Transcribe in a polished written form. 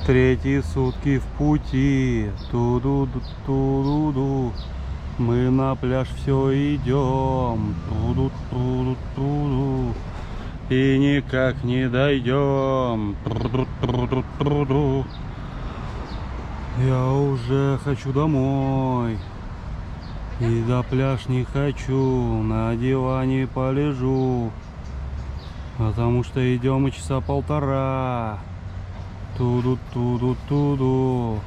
Третьи сутки в пути, ту-ду-ду-ту-ду-ду. Мы на пляж все идем, ту-ду-ту-ду-ту-ду. И никак не дойдем, ту-ду-ту-ду-ту-ду. Я уже хочу домой, и на пляж не хочу, на диване полежу, потому что идем мы часа полтора. Туду-туду-туду.